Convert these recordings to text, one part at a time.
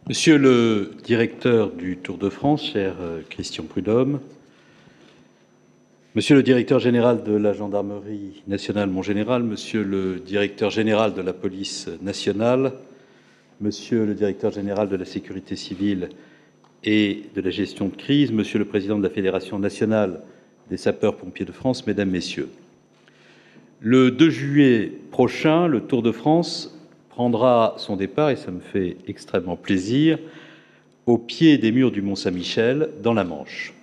Monsieur le directeur du Tour de France, cher Christian Prudhomme, Monsieur le directeur général de la Gendarmerie nationale, mon général, Monsieur le directeur général de la Police nationale, Monsieur le directeur général de la Sécurité civile et de la gestion de crise, Monsieur le président de la Fédération nationale des sapeurs-pompiers de France, Mesdames, Messieurs. Le 2 juillet prochain, le Tour de France prendra son départ, et ça me fait extrêmement plaisir, au pied des murs du Mont-Saint-Michel, dans la Manche.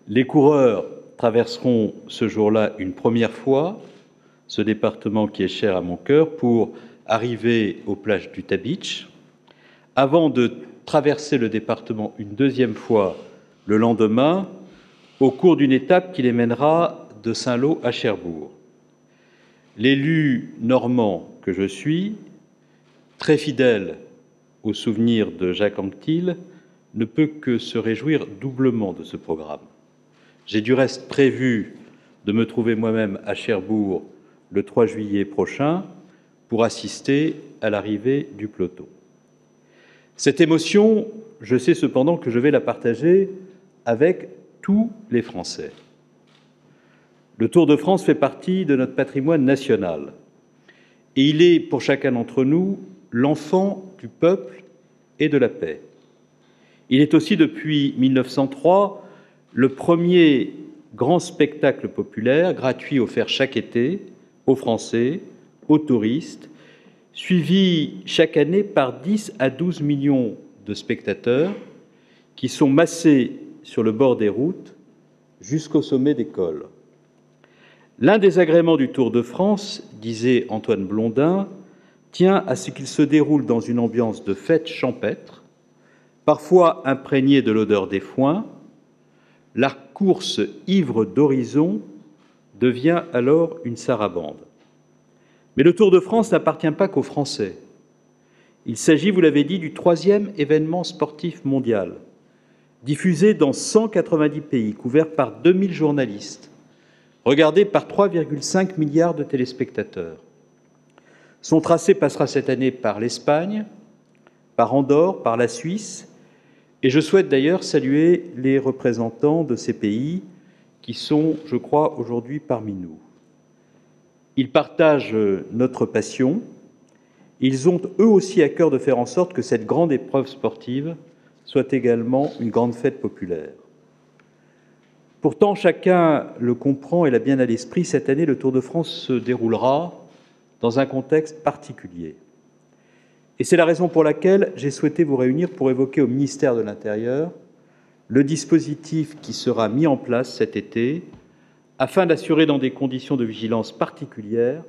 Les coureurs traverseront ce jour-là une première fois ce département qui est cher à mon cœur pour arriver aux plages d'Utah Beach, avant de traverser le département une deuxième fois le lendemain, au cours d'une étape qui les mènera de Saint-Lô à Cherbourg. L'élu normand que je suis, très fidèle au souvenir de Jacques Anquetil, ne peut que se réjouir doublement de ce programme. J'ai du reste prévu de me trouver moi-même à Cherbourg le 3 juillet prochain pour assister à l'arrivée du peloton. Cette émotion, je sais cependant que je vais la partager avec tous les Français. Le Tour de France fait partie de notre patrimoine national et il est pour chacun d'entre nous l'enfant du peuple et de la paix. Il est aussi depuis 1903 le premier grand spectacle populaire gratuit offert chaque été aux Français, aux touristes, suivi chaque année par 10 à 12 millions de spectateurs qui sont massés sur le bord des routes jusqu'au sommet des cols. L'un des agréments du Tour de France, disait Antoine Blondin, tient à ce qu'il se déroule dans une ambiance de fête champêtre, parfois imprégnée de l'odeur des foins. La course ivre d'horizon devient alors une sarabande. Mais le Tour de France n'appartient pas qu'aux Français. Il s'agit, vous l'avez dit, du 3e événement sportif mondial, diffusé dans 190 pays, couvert par 2000 journalistes, regardé par 3,5 milliards de téléspectateurs. Son tracé passera cette année par l'Espagne, par Andorre, par la Suisse, et je souhaite d'ailleurs saluer les représentants de ces pays qui sont, je crois, aujourd'hui parmi nous. Ils partagent notre passion. Ils ont eux aussi à cœur de faire en sorte que cette grande épreuve sportive soit également une grande fête populaire. Pourtant, chacun le comprend et l'a bien à l'esprit, cette année, le Tour de France se déroulera dans un contexte particulier. Et c'est la raison pour laquelle j'ai souhaité vous réunir pour évoquer au ministère de l'Intérieur le dispositif qui sera mis en place cet été afin d'assurer dans des conditions de vigilance particulières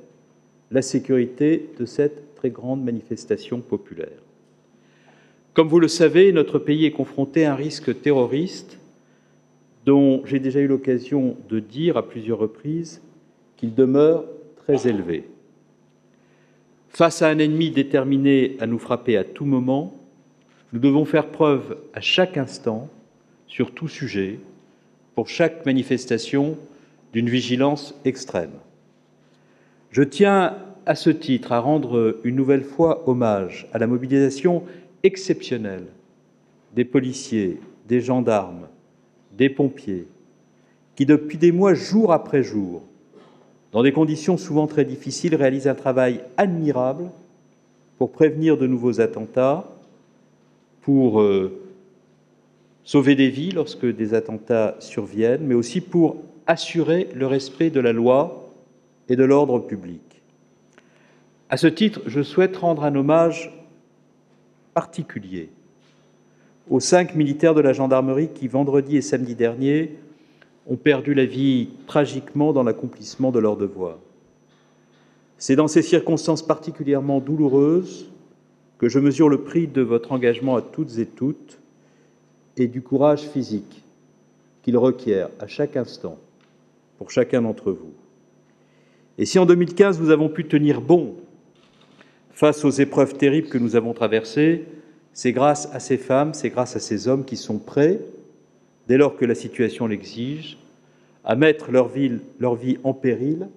la sécurité de cette très grande manifestation populaire. Comme vous le savez, notre pays est confronté à un risque terroriste dont j'ai déjà eu l'occasion de dire à plusieurs reprises qu'il demeure très élevé. Face à un ennemi déterminé à nous frapper à tout moment, nous devons faire preuve à chaque instant, sur tout sujet, pour chaque manifestation, d'une vigilance extrême. Je tiens à ce titre à rendre une nouvelle fois hommage à la mobilisation exceptionnelle des policiers, des gendarmes, des pompiers, qui depuis des mois, jour après jour, dans des conditions souvent très difficiles, réalisent un travail admirable pour prévenir de nouveaux attentats, pour sauver des vies lorsque des attentats surviennent, mais aussi pour assurer le respect de la loi et de l'ordre public. À ce titre, je souhaite rendre un hommage particulier aux 5 militaires de la gendarmerie qui, vendredi et samedi dernier, ont perdu la vie tragiquement dans l'accomplissement de leur devoir. C'est dans ces circonstances particulièrement douloureuses que je mesure le prix de votre engagement à toutes et toutes et du courage physique qu'il requiert à chaque instant pour chacun d'entre vous. Et si en 2015 nous avons pu tenir bon face aux épreuves terribles que nous avons traversées, c'est grâce à ces femmes, c'est grâce à ces hommes qui sont prêts, dès lors que la situation l'exige, à mettre leur vie en péril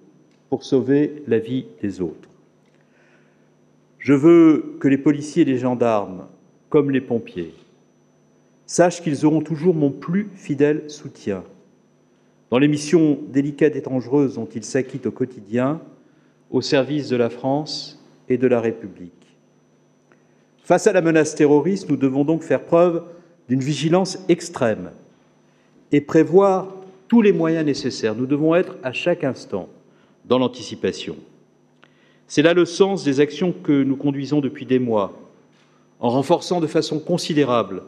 pour sauver la vie des autres. Je veux que les policiers et les gendarmes comme les pompiers. Sache qu'ils auront toujours mon plus fidèle soutien dans les missions délicates et dangereuses dont ils s'acquittent au quotidien au service de la France et de la République. Face à la menace terroriste, nous devons donc faire preuve d'une vigilance extrême et prévoir tous les moyens nécessaires. Nous devons être à chaque instant dans l'anticipation. C'est là le sens des actions que nous conduisons depuis des mois, en renforçant de façon considérable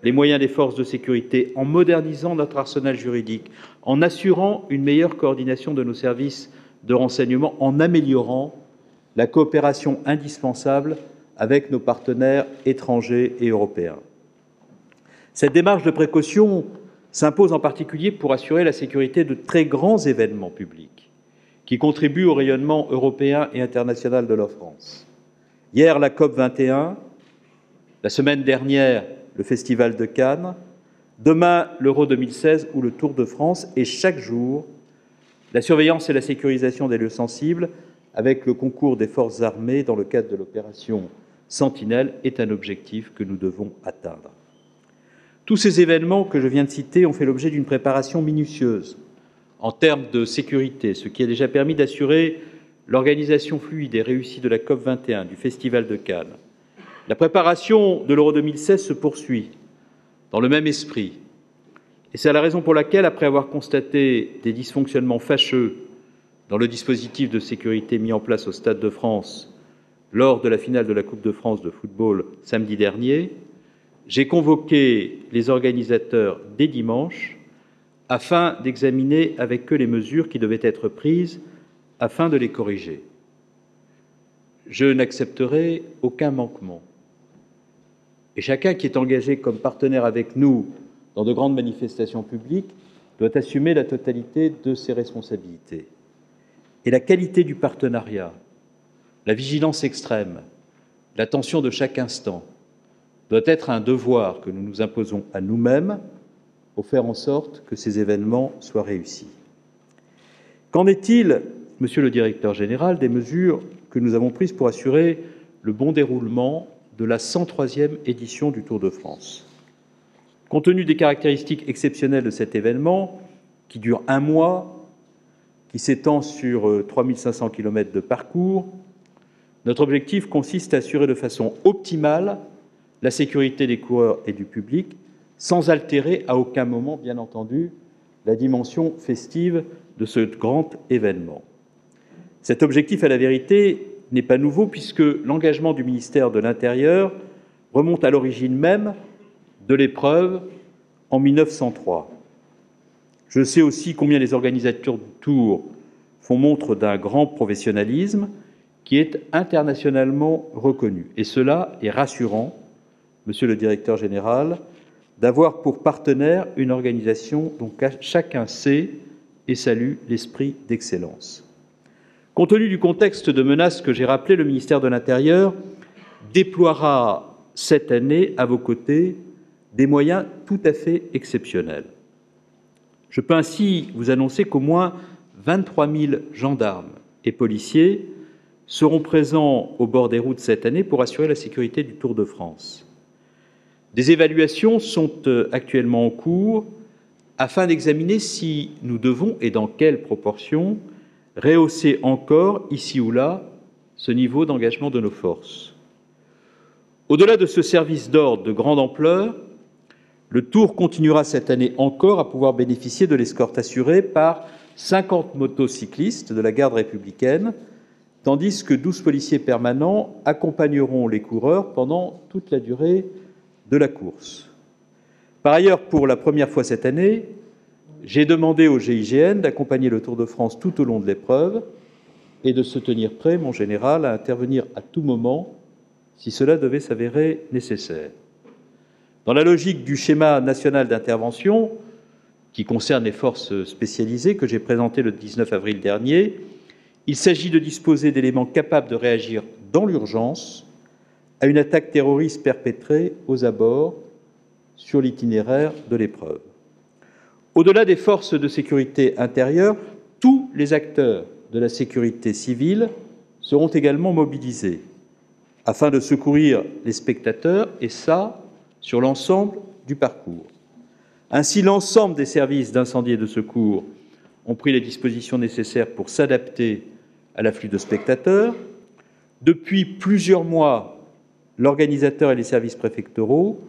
les moyens des forces de sécurité, en modernisant notre arsenal juridique, en assurant une meilleure coordination de nos services de renseignement, en améliorant la coopération indispensable avec nos partenaires étrangers et européens. Cette démarche de précaution s'impose en particulier pour assurer la sécurité de très grands événements publics qui contribuent au rayonnement européen et international de la France. Hier, la COP21, la semaine dernière, le Festival de Cannes, demain, l'Euro 2016 ou le Tour de France, et chaque jour, la surveillance et la sécurisation des lieux sensibles, avec le concours des forces armées dans le cadre de l'opération Sentinelle, est un objectif que nous devons atteindre. Tous ces événements que je viens de citer ont fait l'objet d'une préparation minutieuse en termes de sécurité, ce qui a déjà permis d'assurer l'organisation fluide et réussie de la COP21, du Festival de Cannes. La préparation de l'Euro 2016 se poursuit dans le même esprit. Et c'est la raison pour laquelle, après avoir constaté des dysfonctionnements fâcheux dans le dispositif de sécurité mis en place au Stade de France lors de la finale de la Coupe de France de football samedi dernier, j'ai convoqué les organisateurs dès dimanche afin d'examiner avec eux les mesures qui devaient être prises afin de les corriger. Je n'accepterai aucun manquement. Et chacun qui est engagé comme partenaire avec nous dans de grandes manifestations publiques doit assumer la totalité de ses responsabilités. Et la qualité du partenariat, la vigilance extrême, l'attention de chaque instant doit être un devoir que nous nous imposons à nous-mêmes pour faire en sorte que ces événements soient réussis. Qu'en est-il, Monsieur le Directeur général, des mesures que nous avons prises pour assurer le bon déroulement de la 103e édition du Tour de France? Compte tenu des caractéristiques exceptionnelles de cet événement, qui dure un mois, qui s'étend sur 3500 km de parcours, notre objectif consiste à assurer de façon optimale la sécurité des coureurs et du public, sans altérer à aucun moment, bien entendu, la dimension festive de ce grand événement. Cet objectif, à la vérité, n'est pas nouveau puisque l'engagement du ministère de l'Intérieur remonte à l'origine même de l'épreuve en 1903. Je sais aussi combien les organisateurs du Tour font montre d'un grand professionnalisme qui est internationalement reconnu. Et cela est rassurant, Monsieur le Directeur général, d'avoir pour partenaire une organisation dont chacun sait et salue l'esprit d'excellence. Compte tenu du contexte de menace que j'ai rappelé, le ministère de l'Intérieur déploiera cette année à vos côtés des moyens tout à fait exceptionnels. Je peux ainsi vous annoncer qu'au moins 23 000 gendarmes et policiers seront présents au bord des routes cette année pour assurer la sécurité du Tour de France. Des évaluations sont actuellement en cours afin d'examiner si nous devons, et dans quelle proportion, rehausser encore, ici ou là, ce niveau d'engagement de nos forces. Au-delà de ce service d'ordre de grande ampleur, le Tour continuera cette année encore à pouvoir bénéficier de l'escorte assurée par 50 motocyclistes de la garde républicaine, tandis que 12 policiers permanents accompagneront les coureurs pendant toute la durée de la course. Par ailleurs, pour la première fois cette année, j'ai demandé au GIGN d'accompagner le Tour de France tout au long de l'épreuve et de se tenir prêt, mon général, à intervenir à tout moment si cela devait s'avérer nécessaire. Dans la logique du schéma national d'intervention, qui concerne les forces spécialisées que j'ai présenté le 19 avril dernier, il s'agit de disposer d'éléments capables de réagir dans l'urgence à une attaque terroriste perpétrée aux abords sur l'itinéraire de l'épreuve. Au-delà des forces de sécurité intérieure, tous les acteurs de la sécurité civile seront également mobilisés. afin de secourir les spectateurs, et ça, sur l'ensemble du parcours. Ainsi, l'ensemble des services d'incendie et de secours ont pris les dispositions nécessaires pour s'adapter à l'afflux de spectateurs. Depuis plusieurs mois, l'organisateur et les services préfectoraux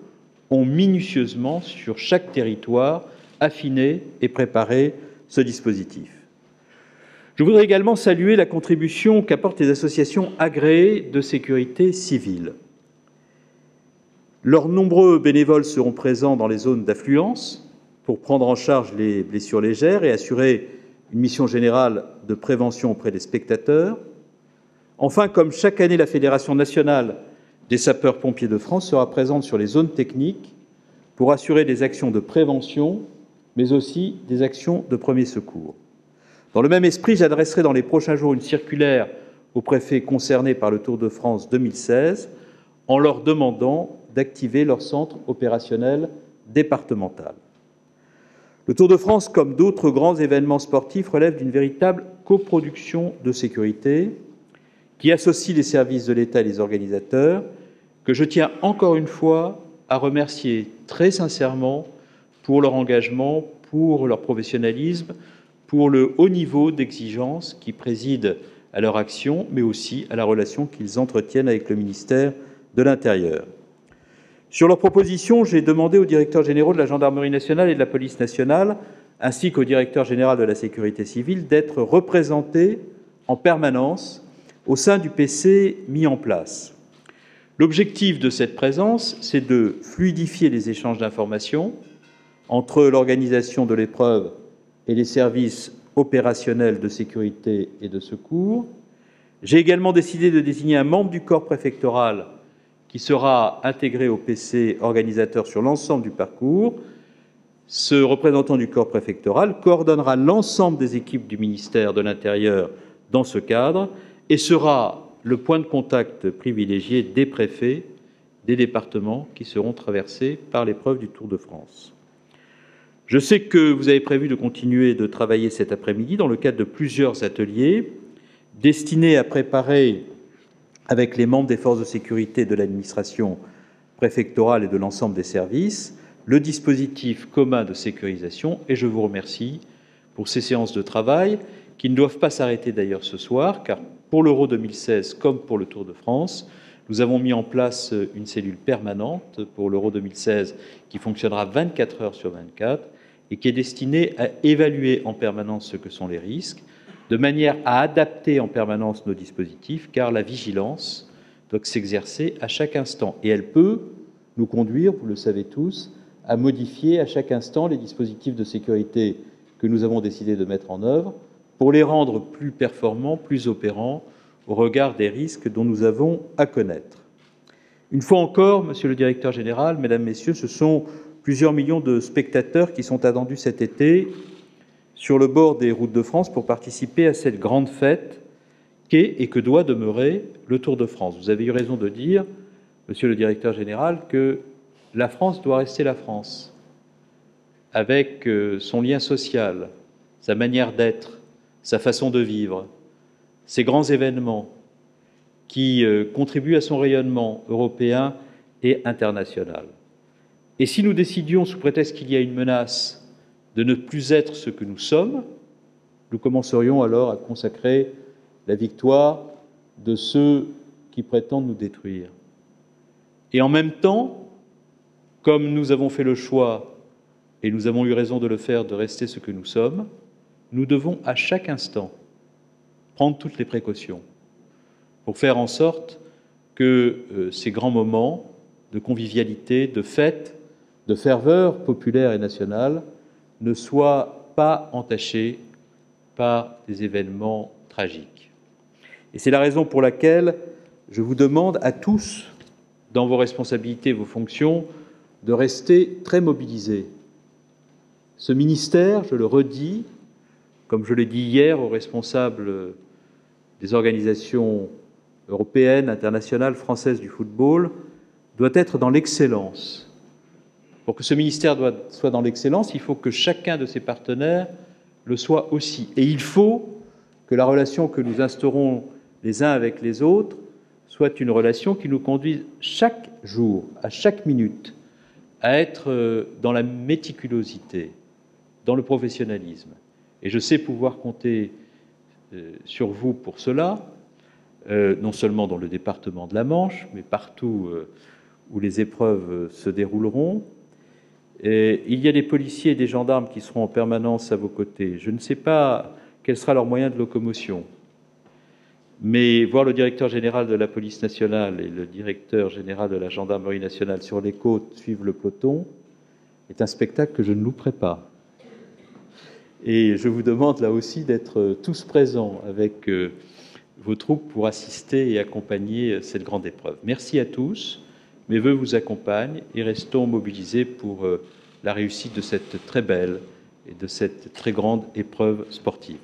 ont minutieusement, sur chaque territoire, affiné et préparé ce dispositif. Je voudrais également saluer la contribution qu'apportent les associations agréées de sécurité civile. Leurs nombreux bénévoles seront présents dans les zones d'affluence pour prendre en charge les blessures légères et assurer une mission générale de prévention auprès des spectateurs. Enfin, comme chaque année, la Fédération nationale des sapeurs-pompiers de France sera présente sur les zones techniques pour assurer des actions de prévention, mais aussi des actions de premier secours. Dans le même esprit, j'adresserai dans les prochains jours une circulaire aux préfets concernés par le Tour de France 2016 en leur demandant d'activer leur centre opérationnel départemental. Le Tour de France, comme d'autres grands événements sportifs, relève d'une véritable coproduction de sécurité qui associe les services de l'État et les organisateurs, que je tiens encore une fois à remercier très sincèrement pour leur engagement, pour leur professionnalisme, pour le haut niveau d'exigence qui préside à leur action, mais aussi à la relation qu'ils entretiennent avec le ministère de l'Intérieur. Sur leur proposition, j'ai demandé aux directeurs généraux de la Gendarmerie nationale et de la Police nationale, ainsi qu'au directeur général de la Sécurité civile, d'être représentés en permanence au sein du PC mis en place. L'objectif de cette présence, c'est de fluidifier les échanges d'informations entre l'organisation de l'épreuve et les services opérationnels de sécurité et de secours. J'ai également décidé de désigner un membre du corps préfectoral qui sera intégré au PC organisateur sur l'ensemble du parcours. Ce représentant du corps préfectoral coordonnera l'ensemble des équipes du ministère de l'Intérieur dans ce cadre et sera le point de contact privilégié des préfets des départements qui seront traversés par l'épreuve du Tour de France. Je sais que vous avez prévu de continuer de travailler cet après-midi dans le cadre de plusieurs ateliers destinés à préparer, avec les membres des forces de sécurité de l'administration préfectorale et de l'ensemble des services, le dispositif commun de sécurisation, et je vous remercie pour ces séances de travail qui ne doivent pas s'arrêter d'ailleurs ce soir, car pour l'Euro 2016 comme pour le Tour de France, nous avons mis en place une cellule permanente pour l'Euro 2016 qui fonctionnera 24 heures sur 24 et qui est destinée à évaluer en permanence ce que sont les risques, de manière à adapter en permanence nos dispositifs, car la vigilance doit s'exercer à chaque instant. Et elle peut nous conduire, vous le savez tous, à modifier à chaque instant les dispositifs de sécurité que nous avons décidé de mettre en œuvre pour les rendre plus performants, plus opérants, au regard des risques dont nous avons à connaître. Une fois encore, Monsieur le Directeur Général, Mesdames, Messieurs, ce sont plusieurs millions de spectateurs qui sont attendus cet été sur le bord des routes de France pour participer à cette grande fête qu'est et que doit demeurer le Tour de France. Vous avez eu raison de dire, Monsieur le Directeur Général, que la France doit rester la France, avec son lien social, sa manière d'être, sa façon de vivre, ces grands événements qui contribuent à son rayonnement européen et international. Et si nous décidions, sous prétexte qu'il y a une menace, de ne plus être ce que nous sommes, nous commencerions alors à consacrer la victoire de ceux qui prétendent nous détruire. Et en même temps, comme nous avons fait le choix, et nous avons eu raison de le faire, de rester ce que nous sommes, nous devons à chaque instant prendre toutes les précautions pour faire en sorte que ces grands moments de convivialité, de fête, de ferveur populaire et nationale ne soient pas entachés par des événements tragiques. Et c'est la raison pour laquelle je vous demande à tous, dans vos responsabilités, vos fonctions, de rester très mobilisés. Ce ministère, je le redis, comme je l'ai dit hier aux responsables des organisations européennes, internationales, françaises du football, doit être dans l'excellence. Pour que ce ministère soit dans l'excellence, il faut que chacun de ses partenaires le soit aussi. Et il faut que la relation que nous instaurons les uns avec les autres soit une relation qui nous conduise chaque jour, à chaque minute, à être dans la méticulosité, dans le professionnalisme. Et je sais pouvoir compter sur vous pour cela, non seulement dans le département de la Manche, mais partout où les épreuves se dérouleront. Il y a des policiers et des gendarmes qui seront en permanence à vos côtés. Je ne sais pas quel sera leur moyen de locomotion, mais voir le directeur général de la police nationale et le directeur général de la gendarmerie nationale sur les côtes suivre le peloton est un spectacle que je ne louperai pas. Et je vous demande là aussi d'être tous présents avec vos troupes pour assister et accompagner cette grande épreuve. Merci à tous. Mes voeux vous accompagnent et restons mobilisés pour la réussite de cette très belle et de cette très grande épreuve sportive.